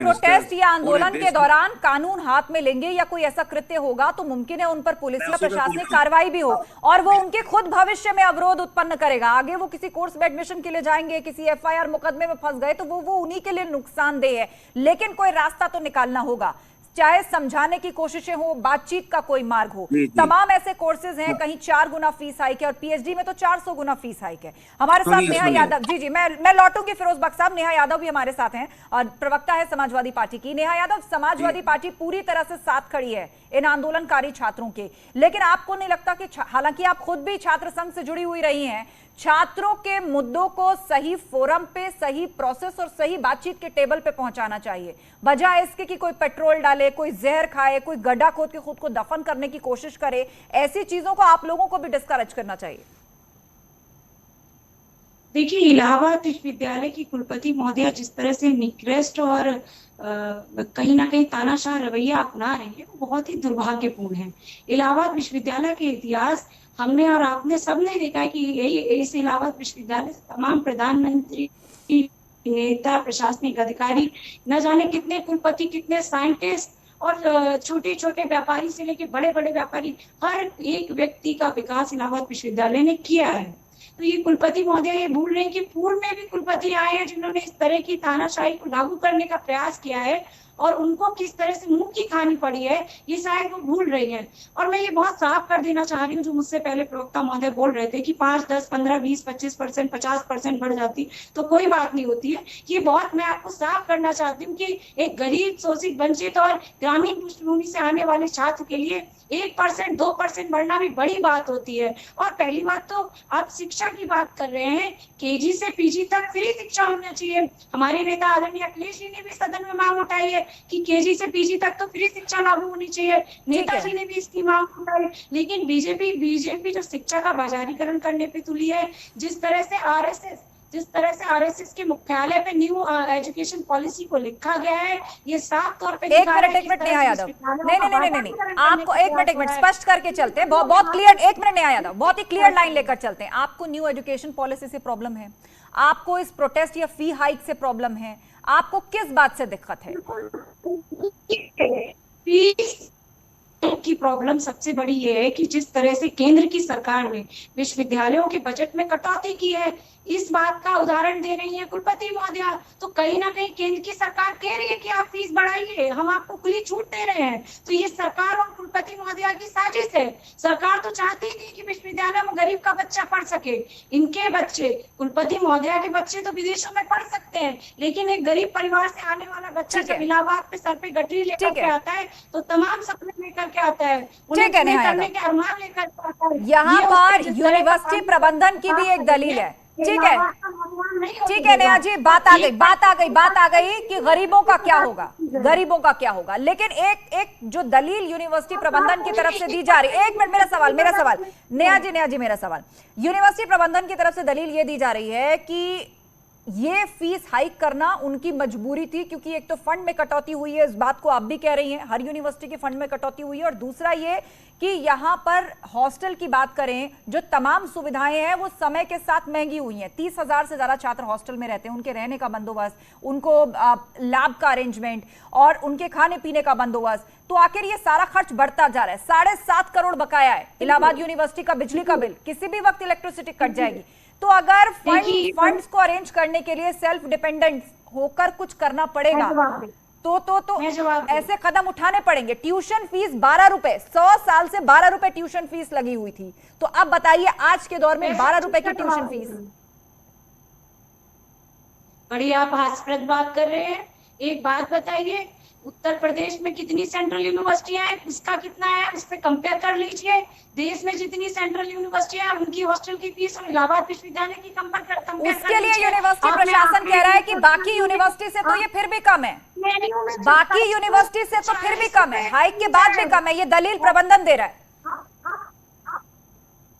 Protest या आंदोलन के दौरान कानून हाथ में लेंगे या कोई ऐसा कृत्य होगा तो मुमकिन है उन पर पुलिस या प्रशासनिक कार्रवाई भी हो, और वो उनके खुद भविष्य में अवरोध उत्पन्न करेगा। आगे वो किसी कोर्स में एडमिशन के लिए जाएंगे, किसी एफआईआर मुकदमे में फंस गए तो वो उन्हीं के लिए नुकसानदेह है। लेकिन कोई रास्ता तो निकालना होगा, चाहे समझाने की कोशिशें हो, बातचीत का कोई मार्ग हो। तमाम ऐसे कोर्सेज हैं, कहीं 4 गुना फीस हाइक है और पीएचडी में तो 400 गुना फीस हाइक है। हमारे साथ नेहा यादव, जी मैं लौटूंगी फिरोज बख्श साहब। नेहा यादव भी हमारे साथ हैं और प्रवक्ता है समाजवादी पार्टी की। नेहा यादव, समाजवादी पार्टी पूरी तरह से साथ खड़ी है इन आंदोलनकारी छात्रों के, लेकिन आपको नहीं लगता कि हालांकि आप खुद भी छात्र संघ से जुड़ी हुई रही हैं, छात्रों के मुद्दों को सही फोरम पे, सही प्रोसेस और सही बातचीत के टेबल पे पहुंचाना चाहिए, बजाय इसके कि कोई पेट्रोल डाले, कोई जहर खाए, कोई गड्ढा खोद के खुद को दफन करने की कोशिश करे। ऐसी चीजों को आप लोगों को भी डिस्करेज करना चाहिए। देखिए, इलाहाबाद विश्वविद्यालय की कुलपति महोदया जिस तरह से निकृष्ट और कहीं ना कहीं तानाशाह रवैया अपना रही है, वो बहुत ही दुर्भाग्यपूर्ण है। इलाहाबाद विश्वविद्यालय के इतिहास हमने और आपने सबने देखा है कि इस इलाहाबाद विश्वविद्यालय से तमाम प्रधानमंत्री, नेता, प्रशासनिक अधिकारी, न जाने कितने कुलपति, कितने साइंटिस्ट और छोटे छोटे व्यापारी से लेकर बड़े बड़े व्यापारी, हर एक व्यक्ति का विकास इलाहाबाद विश्वविद्यालय ने किया है। तो ये कुलपति महोदय ये भूल रहे हैं कि पूर्व में भी कुलपति आए हैं जिन्होंने इस तरह की तानाशाही को लागू करने का प्रयास किया है और उनको किस तरह से मुंह की खानी पड़ी है, ये शायद वो भूल रही है। और मैं ये बहुत साफ कर देना चाह रही हूँ, जो मुझसे पहले प्रवक्ता महोदय बोल रहे थे कि 5, 10, 15, 20, 25%, 50% बढ़ जाती तो कोई बात नहीं होती है। ये बहुत मैं आपको साफ करना चाहती हूँ कि एक गरीब, शोषित, वंचित और ग्रामीण पृष्ठभूमि से आने वाले छात्र के लिए 1%, 2% बढ़ना भी बड़ी बात होती है। और पहली बात तो आप शिक्षा की बात कर रहे हैं, केजी से पीजी तक फ्री शिक्षा होना चाहिए। हमारे नेता आदरणीय अखिलेश जी ने भी सदन में मांग उठाई है कि केजी से पीजी तक तो फ्री शिक्षा लागू होनी चाहिए। नेताजी ने भी इसकी मांग उठाई, लेकिन बीजेपी जो शिक्षा का बाजारीकरण करने पे तुली है, जिस तरह से आरएसएस के मुख्यालय पे न्यू एजुकेशन पॉलिसी को लिखा गया है, ये साफ तौर पे एक मिनट नेहा यादव, नहीं, आपको एक मिनट स्पष्ट करके चलते हैं, बहुत क्लियर। एक मिनट नेहा यादव, बहुत ही क्लियर लाइन लेकर चलते हैं। आपको न्यू एजुकेशन पॉलिसी से प्रॉब्लम है, आपको इस प्रोटेस्ट या फी हाइक से प्रॉब्लम है, आपको किस बात से दिक्कत है? की प्रॉब्लम सबसे बड़ी ये है कि जिस तरह से केंद्र की सरकार ने विश्वविद्यालयों के बजट में कटौती की है, इस बात का उदाहरण दे रही है कुलपति महोदया। तो कहीं ना कहीं केंद्र की सरकार कह रही है कि आप फीस बढ़ाइए, हम आपको खुली छूट दे रहे हैं। तो ये सरकार और कुलपति महोदया की साजिश है। सरकार तो चाहती थी कि विश्वविद्यालय में गरीब का बच्चा पढ़ सके। इनके बच्चे, कुलपति महोदया के बच्चे तो विदेशों में पढ़ सकते हैं, लेकिन एक गरीब परिवार से आने वाला बच्चा जब इलाहाबाद पे सर पे गठरी लेकर के आता है तो तमाम सपने लेकर के आता है, उन्हें करने के अरमान लेकर आता है। यहाँ पर यूनिवर्सिटी प्रबंधन की भी एक दलील है। ठीक है नेहा जी, बात आ गई कि गरीबों का क्या होगा। लेकिन एक जो दलील यूनिवर्सिटी प्रबंधन की तरफ से दी जा रही है, एक मिनट मेरा सवाल नेहा जी मेरा सवाल, यूनिवर्सिटी प्रबंधन की तरफ से दलील ये दी जा रही है कि ये फीस हाइक करना उनकी मजबूरी थी, क्योंकि एक तो फंड में कटौती हुई है, इस बात को आप भी कह रही हैं, हर यूनिवर्सिटी के फंड में कटौती हुई है, और दूसरा ये कि यहाँ पर हॉस्टल की बात करें, जो तमाम सुविधाएं हैं वो समय के साथ महंगी हुई हैं। 30,000 से ज्यादा छात्र हॉस्टल में रहते हैं, उनके रहने का बंदोबस्त, उनको लैब का अरेंजमेंट और उनके खाने पीने का बंदोबस्त, तो आखिर ये सारा खर्च बढ़ता जा रहा है। 7.5 करोड़ बकाया है इलाहाबाद यूनिवर्सिटी का बिजली का बिल, किसी भी वक्त इलेक्ट्रिसिटी कट जाएगी। तो अगर फंड्स को अरेंज करने के लिए सेल्फ डिपेंडेंट होकर कुछ करना पड़ेगा तो ऐसे कदम उठाने पड़ेंगे। ट्यूशन फीस 12 रुपए, 100 साल से 12 रुपए ट्यूशन फीस लगी हुई थी, तो अब बताइए आज के दौर में 12 रुपए की ट्यूशन फीस। बड़ी आप हास्यास्पद बात कर रहे हैं। एक बात बताइए, उत्तर प्रदेश में कितनी सेंट्रल यूनिवर्सिटियां हैं, उसका कितना है, उस पर कंपेयर कर लीजिए। देश में जितनी सेंट्रल यूनिवर्सिटियां हैं उनकी हॉस्टल की फीस और इलाहाबाद विश्वविद्यालय की कंपेयर कर उसके लिए यूनिवर्सिटी प्रशासन कह रहा है कि बाकी यूनिवर्सिटी से तो ये फिर भी कम है, बाकी यूनिवर्सिटी से तो फिर भी कम है, हाइक के बाद भी कम है, ये दलील प्रबंधन दे रहा है।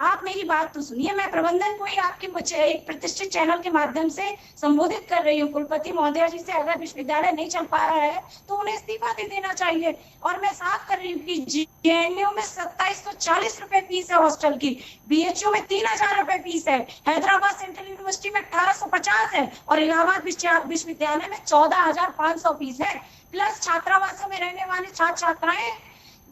आप मेरी बात तो सुनिए, मैं प्रबंधन को ही आपके एक प्रतिष्ठित चैनल के माध्यम से संबोधित कर रही हूँ। कुलपति महोदया जी से अगर विश्वविद्यालय नहीं चल पा रहा है तो उन्हें इस्तीफा दे देना चाहिए। और मैं साफ कर रही हूँ कि जेएनयू में 2740 रुपए फीस है हॉस्टल की, बीएचयू में 3000 रुपए फीस है, हैदराबाद सेंट्रल यूनिवर्सिटी में 1850 है और इलाहाबाद विश्वविद्यालय में 14,500 फीस है। प्लस छात्रावासों में रहने वाले छात्र छात्राएं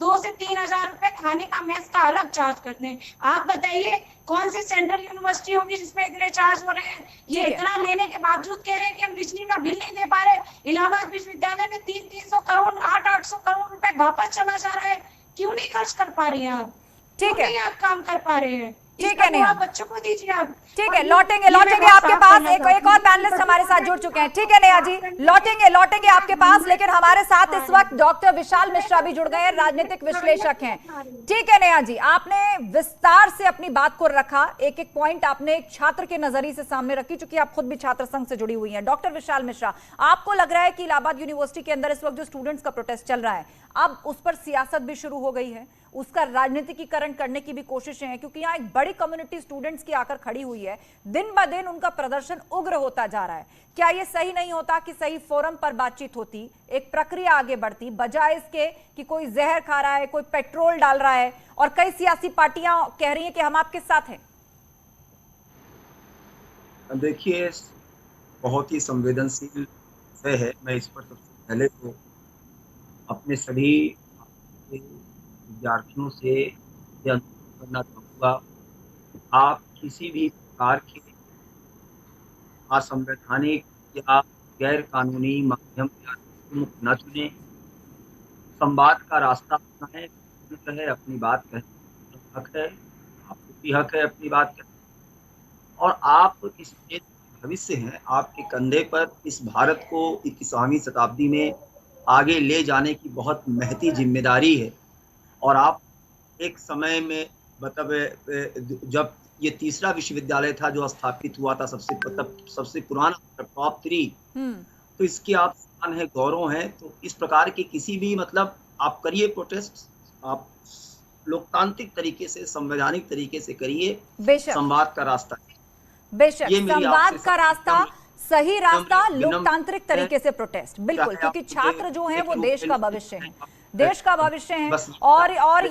2 से 3,000 रुपए खाने का मेस का अलग चार्ज करते हैं। आप बताइए कौन सी सेंट्रल यूनिवर्सिटी होगी जिसमें इतने चार्ज हो रहे हैं? ये इतना लेने के बावजूद कह रहे हैं कि हम बिजली का बिल नहीं दे पा रहे। इलाहाबाद विश्वविद्यालय में 300 करोड़ 800 करोड़ रुपए वापस चला जा रहा है। क्यों नहीं खर्च कर पा रही हैं आप? ठीक है, आप काम कर पा रहे हैं? ठीक है, आप बच्चों को दीजिए आप। ठीक है, लौटेंगे आपके पास। एक और पैनलिस्ट हमारे साथ जुड़ चुके हैं। ठीक है नेहा जी, लौटेंगे आपके पास, लेकिन हमारे साथ इस वक्त डॉक्टर विशाल मिश्रा भी जुड़ गए हैं, राजनीतिक विश्लेषक हैं। ठीक है नेहा जी, आपने विस्तार से अपनी बात को रखा, एक एक पॉइंट आपने एक छात्र के नजरिए से सामने रखी, चूंकि आप खुद भी छात्र संघ से जुड़ी हुई हैं। डॉक्टर विशाल मिश्रा, आपको लग रहा है कि इलाहाबाद यूनिवर्सिटी के अंदर इस वक्त जो स्टूडेंट्स का प्रोटेस्ट चल रहा है, अब उस पर सियासत भी शुरू हो गई है, उसका राजनीतिकीकरण करने की भी कोशिशें हैं, क्योंकि यहाँ एक बड़ी कम्युनिटी स्टूडेंट्स की आकर खड़ी हुई है, दिन ब दिन उनका प्रदर्शन उग्र होता जा रहा है। क्या ये सही नहीं होता कि सही फोरम पर बातचीत होती, एक प्रक्रिया आगे बढ़ती, बजाय इसके कि कोई जहर खा रहा है, कोई पेट्रोल डाल रहा है और कई सियासी पार्टियां कह रही हैं कि हम आपके साथ हैं? देखिए, बहुत ही संवेदनशील विषय है। मैं इस पर सबसे पहले तो अपने सभी विद्यार्थियों से ये अनुरोध करना चाहूँगा, आप किसी भी प्रकार के असंवैधानिक या गैर कानूनी माध्यम या न चुने, संवाद का रास्ता अपनाएं, है अपनी बात कहने का हक है, आपको भी हक है अपनी बात कहने, और आप इस देश के भविष्य हैं, आपके कंधे पर इस भारत को 21वीं शताब्दी में आगे ले जाने की बहुत महती जिम्मेदारी है। और आप एक समय में मतलब जब ये तीसरा विश्वविद्यालय था जो स्थापित हुआ था, सबसे पुराना टॉप 3, तो इसके आप सम्मान है, गौरव है। तो इस प्रकार के किसी भी मतलब आप करिए प्रोटेस्ट, आप लोकतांत्रिक तरीके से, संवैधानिक तरीके से करिए, संवाद का रास्ता, बेशक संवाद का रास्ता, सही रास्ता, लोकतांत्रिक तरीके से प्रोटेस्ट, बिल्कुल, क्योंकि छात्र जो हैं वो देश का भविष्य है, देश का भविष्य है। और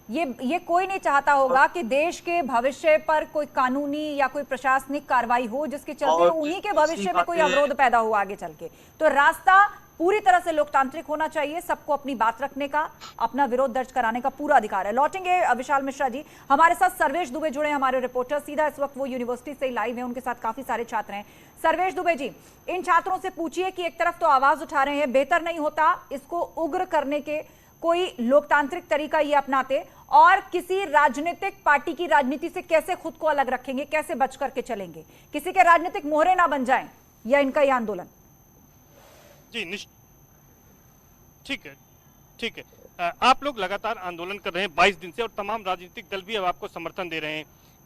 ये कोई नहीं चाहता होगा कि देश के भविष्य पर कोई कानूनी या कोई प्रशासनिक कार्रवाई हो जिसके चलते उन्हीं के भविष्य में कोई अवरोध पैदा हो आगे चल के। तो रास्ता पूरी तरह से लोकतांत्रिक होना चाहिए, सबको अपनी बात रखने का, अपना विरोध दर्ज कराने का पूरा अधिकार है। लौटेंगे विशाल मिश्रा जी, हमारे साथ सर्वेश दुबे जुड़े, हमारे रिपोर्टर, सीधा इस वक्त वो यूनिवर्सिटी से लाइव है, उनके साथ काफी सारे छात्र हैं। सर्वेश दुबे जी, इन छात्रों से पूछिए कि एक तरफ तो आवाज उठा रहे हैं, बेहतर नहीं होता इसको उग्र करने के कोई लोकतांत्रिक तरीका ये अपनाते, और किसी राजनीतिक पार्टी की राजनीति से कैसे खुद को अलग रखेंगे, कैसे बच करके चलेंगे, किसी के राजनीतिक मोहरे ना बन जाएं या इनका ये आंदोलन? जी ठीक है। आप लोग लगातार आंदोलन कर रहे हैं 22 दिन से, और तमाम राजनीतिक दल भी अब आपको समर्थन दे रहे हैं।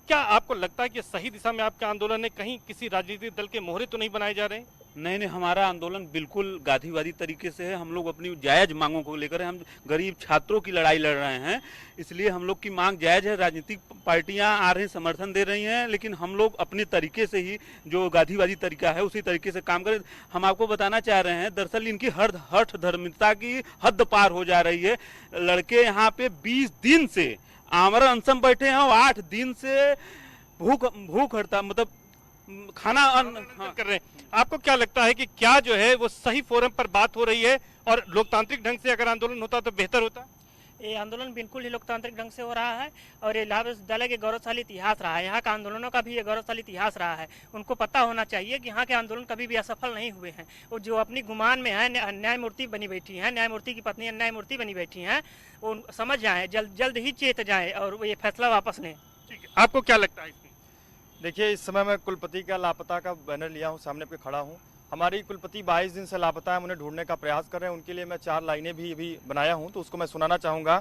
क्या आपको लगता है कि सही दिशा में आपका आंदोलन है, कहीं किसी राजनीतिक दल के मोहरे तो नहीं बनाए जा रहे हैं? नहीं, हमारा आंदोलन बिल्कुल गांधीवादी तरीके से है। हम लोग अपनी जायज मांगों को लेकर, हम गरीब छात्रों की लड़ाई लड़ रहे हैं, इसलिए हम लोग की मांग जायज है। राजनीतिक पार्टियां आ रही समर्थन दे रही हैं, लेकिन हम लोग अपने तरीके से ही, जो गांधीवादी तरीका है उसी तरीके से काम करें। हम आपको बताना चाह रहे हैं, दरअसल इनकी हठ धर्मिता की हद पार हो जा रही है। लड़के यहाँ पे 20 दिन से आमरण अनशन बैठे हैं और 8 दिन से भूख हड़ताल, मतलब खाना कर रहे हैं। आपको क्या लगता है कि क्या जो है वो सही फोरम पर बात हो रही है, और लोकतांत्रिक ढंग से अगर आंदोलन होता तो बेहतर होता? ये आंदोलन बिल्कुल ही लोकतांत्रिक ढंग से हो रहा है, और ये इलाहाबाद विश्वविद्यालय के गौरवशाली इतिहास रहा है, यहाँ का आंदोलनों का भी ये गौरवशाली इतिहास रहा है। उनको पता होना चाहिए कि यहाँ के आंदोलन कभी भी असफल नहीं हुए हैं। वो जो अपनी गुमान में है, न्यायमूर्ति बनी बैठी हैं, न्यायमूर्ति की पत्नी न्यायमूर्ति बनी बैठी हैं, वो समझ जाए, जल्द ही चेत जाए और ये फैसला वापस लें। ठीक है, आपको क्या लगता है? देखिए, इस समय मैं कुलपति का लापता का बैनर लिया हूँ, सामने पे खड़ा हूँ। हमारी कुलपति 22 दिन से लापता है, हम उन्हें ढूंढने का प्रयास कर रहे हैं। उनके लिए मैं 4 लाइनें भी अभी बनाया हूँ, तो उसको मैं सुनाना चाहूँगा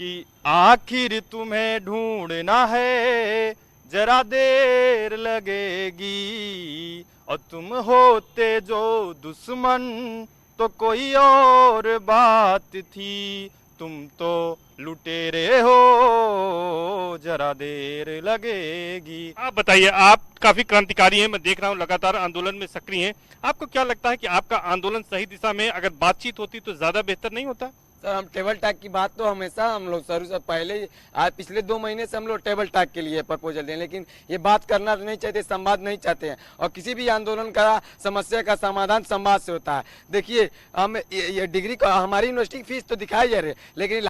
कि आखिर तुम्हें ढूंढना है, जरा देर लगेगी, और तुम होते जो दुश्मन तो कोई और बात थी। तुम तो लुटेरे हो जरा देर लगेगी। आप बताइए, आप काफी क्रांतिकारी हैं, मैं देख रहा हूं लगातार आंदोलन में सक्रिय हैं। आपको क्या लगता है कि आपका आंदोलन सही दिशा में अगर बातचीत होती तो ज्यादा बेहतर नहीं होता? सर हम टेबल टॉक की बात तो हमेशा हम लोग शुरू से पहले आज पिछले 2 महीने से हम लोग टेबल टॉक के लिए प्रपोजल दें, लेकिन ये बात करना नहीं चाहते, संवाद नहीं चाहते हैं। और किसी भी आंदोलन का समस्या का समाधान संवाद से होता है। देखिए हम ये डिग्री का हमारी यूनिवर्सिटी की फीस तो दिखाई जा रही है, लेकिन